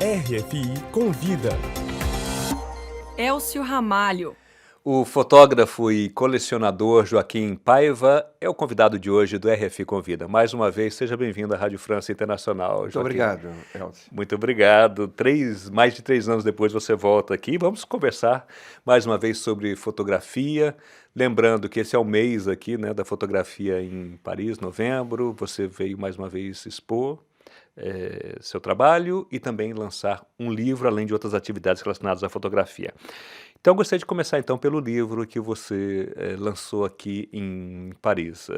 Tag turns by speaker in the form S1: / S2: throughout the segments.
S1: RFI Convida.
S2: Elcio Ramalho.
S3: O fotógrafo e colecionador Joaquim Paiva é o convidado de hoje do RFI Convida. Mais uma vez, seja bem-vindo à Rádio França Internacional,
S4: Muito
S3: Joaquim.
S4: obrigado, Elcio.
S3: Muito obrigado. Mais de 3 anos depois você volta aqui. Vamos conversar mais uma vez sobre fotografia. Lembrando que esse é o mês aqui, né, da fotografia em Paris, novembro. Você veio mais uma vez expor seu trabalho e também lançar um livro, além de outras atividades relacionadas à fotografia. Então, eu gostaria de começar então pelo livro que você lançou aqui em Paris.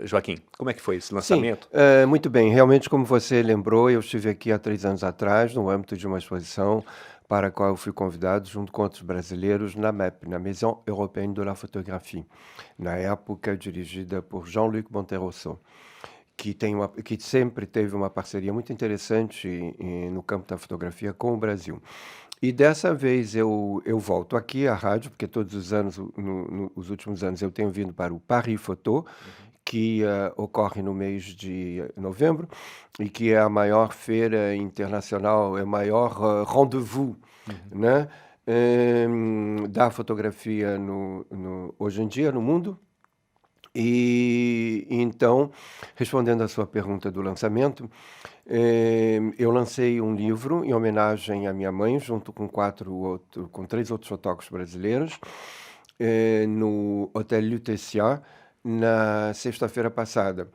S3: Joaquim, como é que foi esse lançamento?
S4: Sim, muito bem. Realmente, como você lembrou, eu estive aqui há 3 anos atrás, no âmbito de uma exposição para a qual eu fui convidado, junto com outros brasileiros, na MEP, na Maison Européenne de la Photographie, na época dirigida por Jean-Luc Monterosso, que sempre teve uma parceria muito interessante no campo da fotografia com o Brasil. E dessa vez eu volto aqui à rádio, porque todos os anos, nos últimos anos, eu tenho vindo para o Paris Photo, que ocorre no mês de novembro, e que é a maior feira internacional, é o maior rendezvous, né, da fotografia hoje em dia no mundo. E então, respondendo à sua pergunta do lançamento, eu lancei um livro em homenagem à minha mãe, junto com 3 outros fotógrafos brasileiros, no Hotel Lutetia, na sexta-feira passada.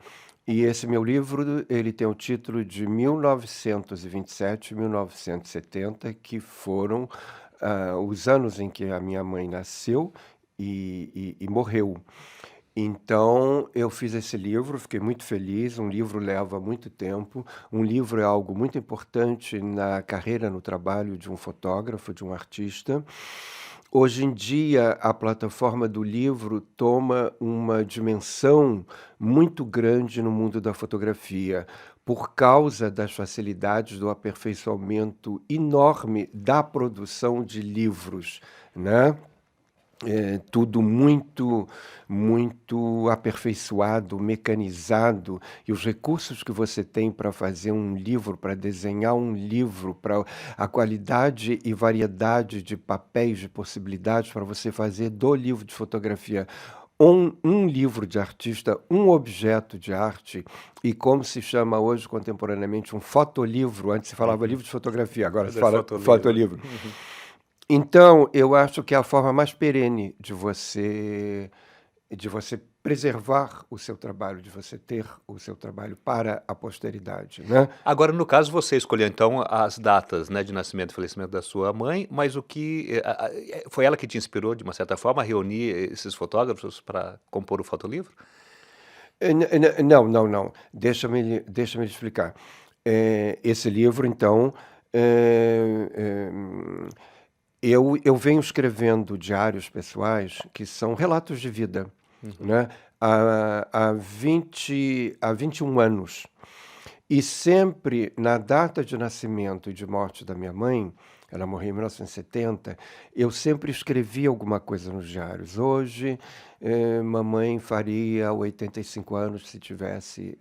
S4: E esse meu livro, ele tem o título de 1927 e 1970, que foram os anos em que a minha mãe nasceu e morreu. Então, eu fiz esse livro, fiquei muito feliz. Um livro leva muito tempo. Um livro é algo muito importante na carreira, no trabalho de um fotógrafo, de um artista. Hoje em dia, a plataforma do livro toma uma dimensão muito grande no mundo da fotografia, por causa das facilidades do aperfeiçoamento enorme da produção de livros, né? Tudo muito aperfeiçoado, mecanizado, e os recursos que você tem para fazer um livro, para desenhar um livro, para a qualidade e variedade de papéis, de possibilidades para você fazer do livro de fotografia um livro de artista, um objeto de arte, e como se chama hoje contemporaneamente um fotolivro. Antes se falava livro de fotografia, agora se fala fotolivro. Então, eu acho que é a forma mais perene de você preservar o seu trabalho, de você ter o seu trabalho para a posteridade, né?
S3: Agora, no caso, você escolheu então as datas, né, de nascimento e falecimento da sua mãe, mas o que foi ela que te inspirou, de uma certa forma, a reunir esses fotógrafos para compor o fotolivro?
S4: Não. Deixa-me explicar. Esse livro, então, eu venho escrevendo diários pessoais que são relatos de vida, né? Há 21 anos. E sempre, na data de nascimento e de morte da minha mãe, ela morreu em 1970, eu sempre escrevi alguma coisa nos diários. Hoje, mamãe faria 85 anos se tivesse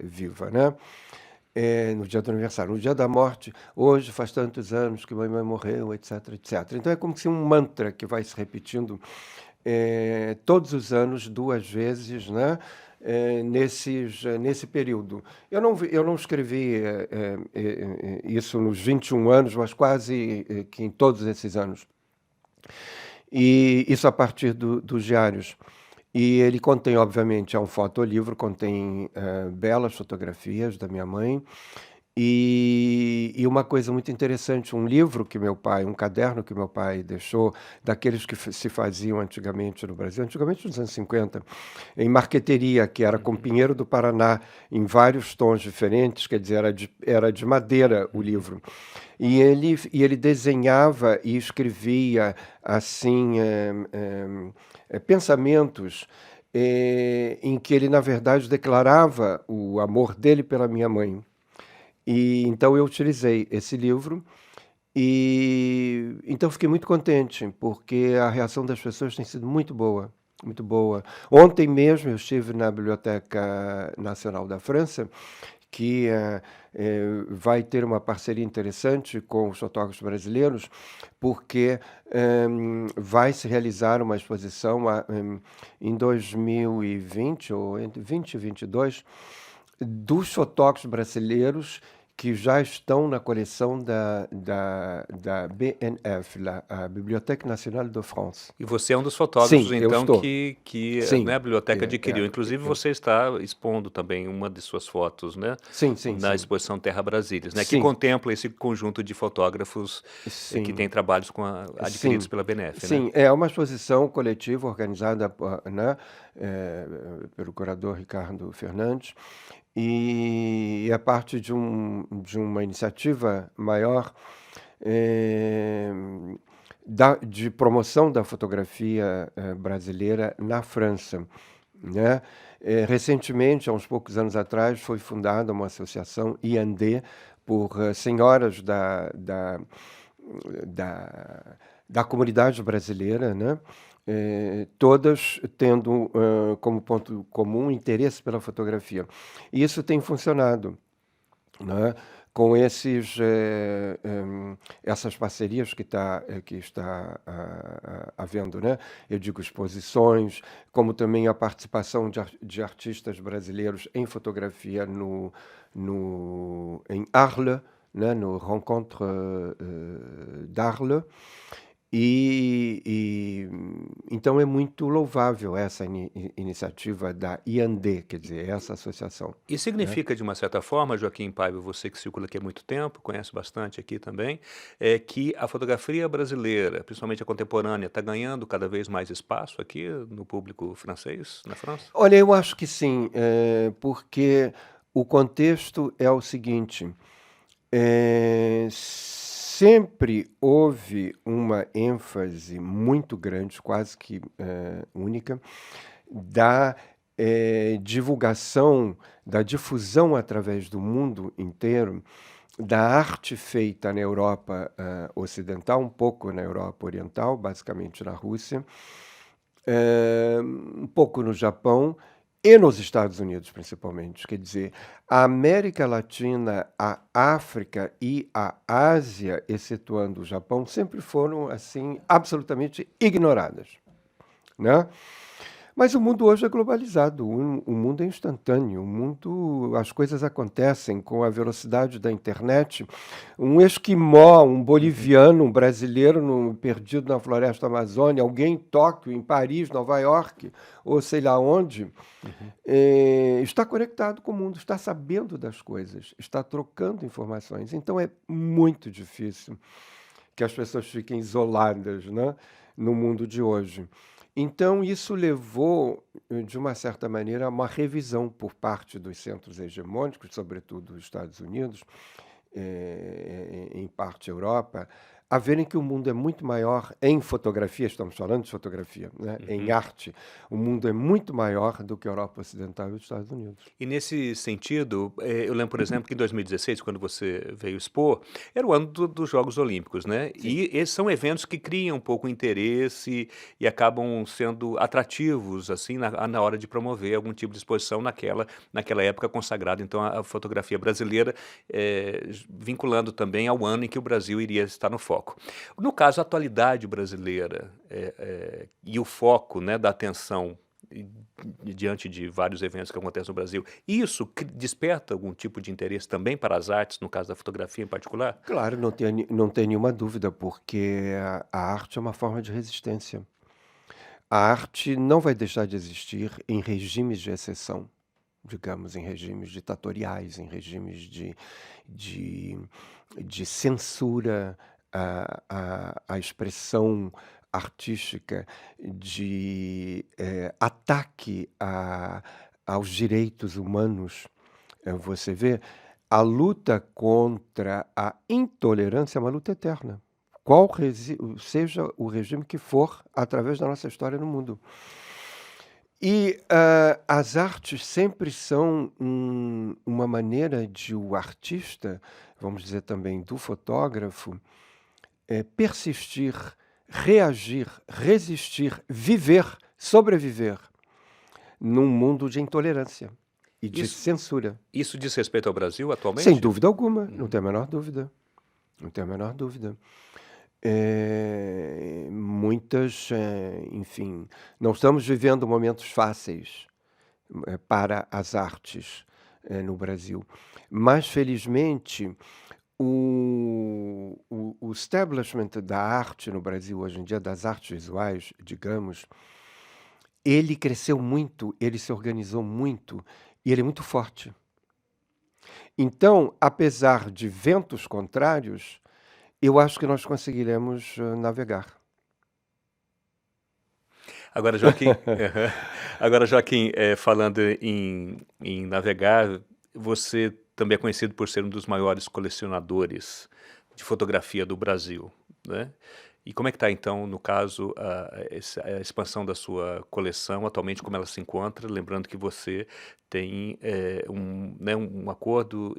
S4: viva, né? No dia do aniversário. No dia da morte, hoje faz tantos anos que mamãe morreu, etc, etc. Então é como se um mantra que vai se repetindo todos os anos, 2 vezes, né? Nesse período. Eu não escrevi isso nos 21 anos, mas quase que em todos esses anos. E isso a partir dos diários. E ele contém, obviamente, é um fotolivro, contém belas fotografias da minha mãe, e uma coisa muito interessante, um caderno que meu pai deixou, daqueles que se faziam antigamente no Brasil, antigamente nos anos 50, em marqueteria, que era com pinheiro do Paraná, em vários tons diferentes, quer dizer, era de madeira o livro. E ele desenhava e escrevia, assim, pensamentos em que ele, na verdade, declarava o amor dele pela minha mãe. E então eu utilizei esse livro e então fiquei muito contente, porque a reação das pessoas tem sido muito boa, muito boa. Ontem mesmo eu estive na Biblioteca Nacional da França, que vai ter uma parceria interessante com os fotógrafos brasileiros, porque vai se realizar uma exposição em 2020 ou entre 20 e 22 dos fotógrafos brasileiros que já estão na coleção da BNF, a Bibliothèque Nationale de France.
S3: E você é um dos fotógrafos,
S4: Sim, eu
S3: então,
S4: estou.
S3: que
S4: Sim,
S3: né, a biblioteca adquiriu. Inclusive, você está expondo também uma de suas fotos, né?
S4: sim,
S3: Na
S4: sim.
S3: exposição Terra Brasílias, né? Que
S4: Sim.
S3: contempla esse conjunto de fotógrafos que
S4: Sim.
S3: têm trabalhos adquiridos
S4: Sim.
S3: pela BNF, né?
S4: Sim, é uma exposição coletiva organizada né, pelo curador Ricardo Fernandes e é parte de uma iniciativa maior de promoção da fotografia brasileira na França, né? Recentemente, há uns poucos anos atrás, foi fundada uma associação IAND por senhoras da comunidade brasileira, né? Todas tendo como ponto comum interesse pela fotografia. E isso tem funcionado, né? Com essas parcerias que está havendo, né? Eu digo exposições, como também a participação de artistas brasileiros em fotografia em Arles, né? No Rencontre d'Arles. Então é muito louvável essa iniciativa da IAND, quer dizer, essa associação.
S3: E significa, de uma certa forma, Joaquim Paiva, você que circula aqui há muito tempo, conhece bastante aqui também, que a fotografia brasileira, principalmente a contemporânea, está ganhando cada vez mais espaço aqui no público francês, na França?
S4: Olha, eu acho que sim, porque o contexto é o seguinte: sempre houve uma ênfase muito grande, quase que única, da divulgação, da difusão através do mundo inteiro da arte feita na Europa ocidental, um pouco na Europa oriental, basicamente na Rússia, um pouco no Japão e nos Estados Unidos, principalmente. Quer dizer, a América Latina, a África e a Ásia, excetuando o Japão, sempre foram assim absolutamente ignoradas, né? Mas o mundo hoje é globalizado, o mundo é instantâneo, as coisas acontecem com a velocidade da internet. Um esquimó, um boliviano, um brasileiro perdido na floresta amazônica, alguém em Tóquio, em Paris, Nova York, ou sei lá onde, está conectado com o mundo, está sabendo das coisas, está trocando informações. Então é muito difícil que as pessoas fiquem isoladas, né, no mundo de hoje. Então, isso levou, de uma certa maneira, a uma revisão por parte dos centros hegemônicos, sobretudo dos Estados Unidos, em parte Europa, a verem que o mundo é muito maior em fotografia, estamos falando de fotografia, né? Em arte, o mundo é muito maior do que a Europa Ocidental e os Estados Unidos.
S3: E nesse sentido, eu lembro, por exemplo, que em 2016, quando você veio expor, era o ano dos Jogos Olímpicos, né?
S4: Sim.
S3: E esses são eventos que criam um pouco interesse e acabam sendo atrativos, assim, na hora de promover algum tipo de exposição naquela época consagrada, então, a fotografia brasileira, vinculando também ao ano em que o Brasil iria estar no foco. No caso, a atualidade brasileira e o foco, né, da atenção diante de vários eventos que acontecem no Brasil, isso desperta algum tipo de interesse também para as artes, no caso da fotografia em particular?
S4: Claro, não tem nenhuma dúvida, porque a arte é uma forma de resistência. A arte não vai deixar de existir em regimes de exceção, digamos, em regimes ditatoriais, em regimes de censura à expressão artística, de ataque aos direitos humanos. Você vê, a luta contra a intolerância é uma luta eterna, seja o regime que for, através da nossa história no mundo. E as artes sempre são uma maneira de o artista, vamos dizer também do fotógrafo, persistir, reagir, resistir, viver, sobreviver num mundo de intolerância e de
S3: Isso,
S4: censura.
S3: isso diz respeito ao Brasil
S4: Sem
S3: atualmente?
S4: dúvida alguma, não tenho a menor dúvida. Não tenho a menor dúvida. Muitas, enfim, não estamos vivendo momentos fáceis para as artes no Brasil. Mas, felizmente, o establishment da arte no Brasil hoje em dia, das artes visuais, digamos, ele cresceu muito, ele se organizou muito e ele é muito forte. Então, apesar de ventos contrários, eu acho que nós conseguiremos navegar.
S3: Agora, Joaquim, agora, Joaquim, falando em navegar, você também é conhecido por ser um dos maiores colecionadores de fotografia do Brasil, né? E como é que está, então, no caso, a expansão da sua coleção, atualmente, como ela se encontra? Lembrando que você tem um acordo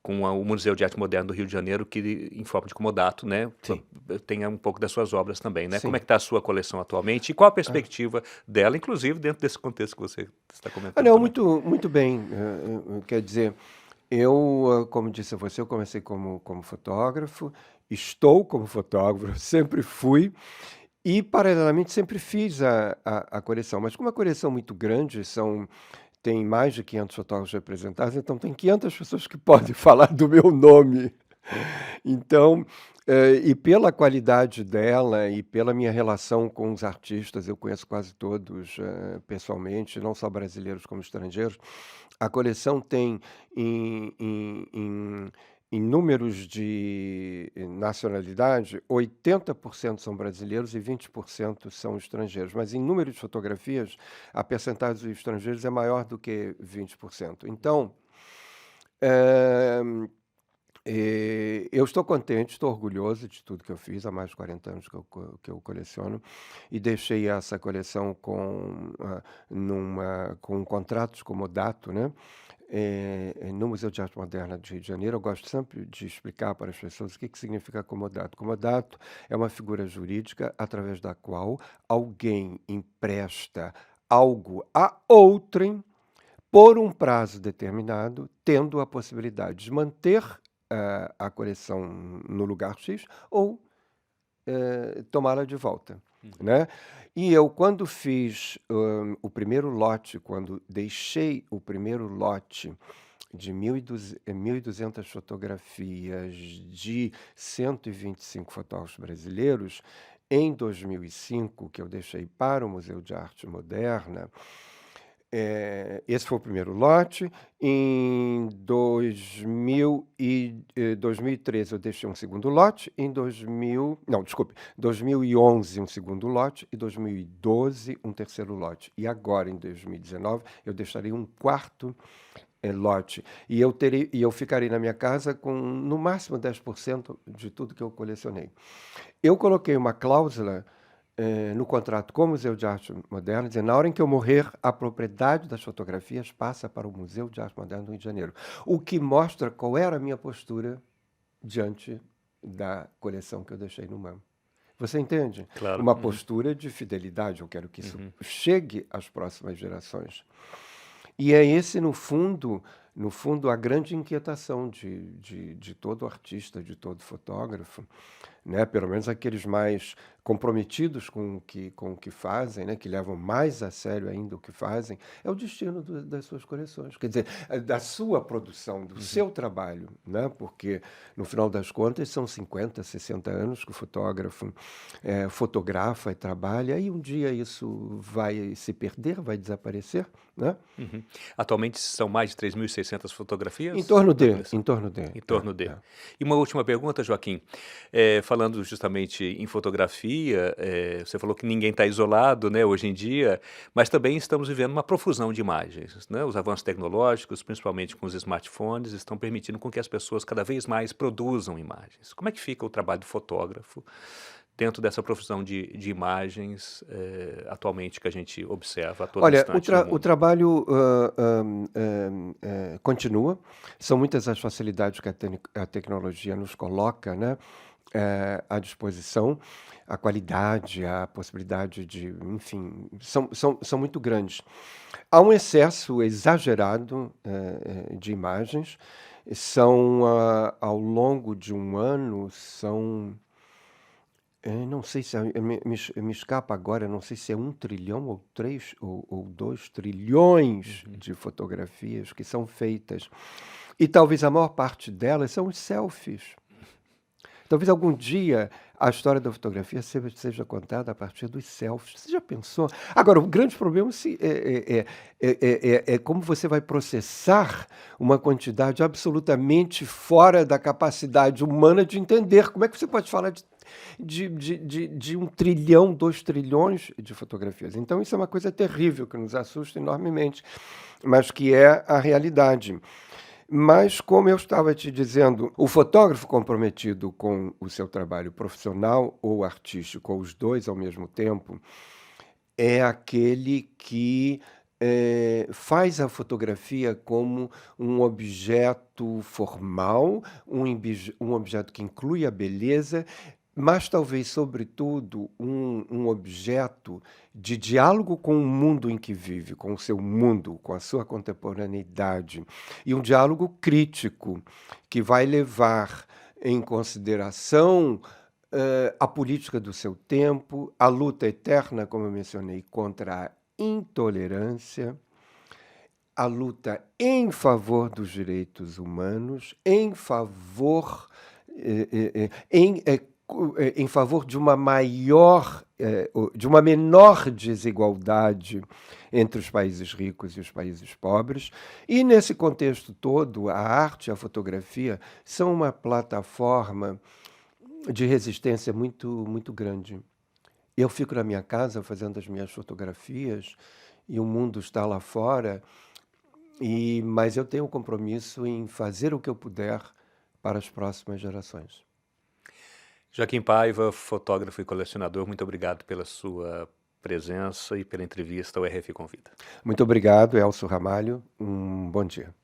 S3: com o Museu de Arte Moderna do Rio de Janeiro, que, em forma de comodato, né,
S4: Sim.
S3: tenha um pouco das suas obras também, né?
S4: Sim.
S3: Como é que está a sua coleção atualmente? E qual a perspectiva dela, inclusive, dentro desse contexto que você está comentando
S4: Não,
S3: também?
S4: muito bem. Quer dizer, eu, como disse a você, eu comecei como fotógrafo, estou como fotógrafo, sempre fui, e paralelamente sempre fiz a coleção. Mas como a coleção é muito grande, tem mais de 500 fotógrafos representados, então tem 500 pessoas que podem falar do meu nome. Então, e pela qualidade dela e pela minha relação com os artistas, eu conheço quase todos pessoalmente, não só brasileiros como estrangeiros, a coleção tem em números de nacionalidade, 80% são brasileiros e 20% são estrangeiros. Mas em número de fotografias, a percentagem dos estrangeiros é maior do que 20%. Então, eu estou contente, estou orgulhoso de tudo que eu fiz há mais de 40 anos que eu coleciono, e deixei essa coleção com contratos comodato, né? No Museu de Arte Moderna de Rio de Janeiro. Eu gosto sempre de explicar para as pessoas o que significa comodato. Comodato é uma figura jurídica através da qual alguém empresta algo a outrem por um prazo determinado, tendo a possibilidade de manter a coleção no lugar X ou tomá-la de volta, né? E eu, quando fiz o primeiro lote, quando deixei o primeiro lote de 1.200 fotografias de 125 fotógrafos brasileiros, em 2005, que eu deixei para o Museu de Arte Moderna, esse foi o primeiro lote. Em 2013 eu deixei um segundo lote. Em 2011 um segundo lote e 2012 um terceiro lote. E agora, em 2019, eu deixarei um quarto lote. E eu ficarei na minha casa com, no máximo, 10% de tudo que eu colecionei. Eu coloquei uma cláusula no contrato com o Museu de Arte Moderna, dizendo, na hora em que eu morrer, a propriedade das fotografias passa para o Museu de Arte Moderna do Rio de Janeiro. O que mostra qual era a minha postura diante da coleção que eu deixei no MAM. Você entende?
S3: Claro.
S4: Uma postura de fidelidade. Eu quero que isso chegue às próximas gerações. E é esse, no fundo, a grande inquietação de todo artista, de todo fotógrafo, né? Pelo menos aqueles mais comprometidos com o que fazem, né? Que levam mais a sério ainda o que fazem, é o destino das suas coleções. Quer dizer, da sua produção, do seu trabalho, né? Porque, no final das contas, são 50, 60 anos que o fotógrafo fotografa e trabalha, e um dia isso vai se perder, vai desaparecer, né?
S3: Atualmente são mais de 3.600 fotografias?
S4: Em torno
S3: da
S4: de.
S3: coleção?
S4: Em torno de.
S3: Em torno de. E uma última pergunta, Joaquim. Falando justamente em fotografia, você falou que ninguém está isolado, né, hoje em dia, mas também estamos vivendo uma profusão de imagens, né? Os avanços tecnológicos, principalmente com os smartphones, estão permitindo com que as pessoas cada vez mais produzam imagens. Como é que fica o trabalho do fotógrafo dentro dessa profissão de imagens, atualmente, que a gente observa a todo
S4: Olha,
S3: instante no
S4: o
S3: mundo?
S4: trabalho continua. São muitas as facilidades que a tecnologia nos coloca, né, à disposição. A qualidade, a possibilidade de, enfim, são muito grandes. Há um excesso exagerado de imagens. Ao longo de um ano, não sei se me escapa agora, não sei se é 1 trilhão ou 2 trilhões de fotografias que são feitas. E talvez a maior parte delas são os selfies. Talvez algum dia a história da fotografia seja contada a partir dos selfies. Você já pensou? Agora, o grande problema é como você vai processar uma quantidade absolutamente fora da capacidade humana de entender. Como é que você pode falar de 1 trilhão, 2 trilhões de fotografias? Então, isso é uma coisa terrível, que nos assusta enormemente, mas que é a realidade. Mas, como eu estava te dizendo, o fotógrafo comprometido com o seu trabalho profissional ou artístico, ou os dois ao mesmo tempo, é aquele que faz a fotografia como um objeto formal, um objeto que inclui a beleza, mas talvez, sobretudo, um objeto de diálogo com o mundo em que vive, com o seu mundo, com a sua contemporaneidade, e um diálogo crítico que vai levar em consideração a política do seu tempo, a luta eterna, como eu mencionei, contra a intolerância, a luta em favor dos direitos humanos, em favor de uma de uma menor desigualdade entre os países ricos e os países pobres. E, nesse contexto todo, a arte e a fotografia são uma plataforma de resistência muito grande. Eu fico na minha casa fazendo as minhas fotografias e o mundo está lá fora, mas eu tenho um compromisso em fazer o que eu puder para as próximas gerações.
S3: Joaquim Paiva, fotógrafo e colecionador, muito obrigado pela sua presença e pela entrevista ao RF Convida.
S4: Muito obrigado, Elcio Ramalho. Um bom dia.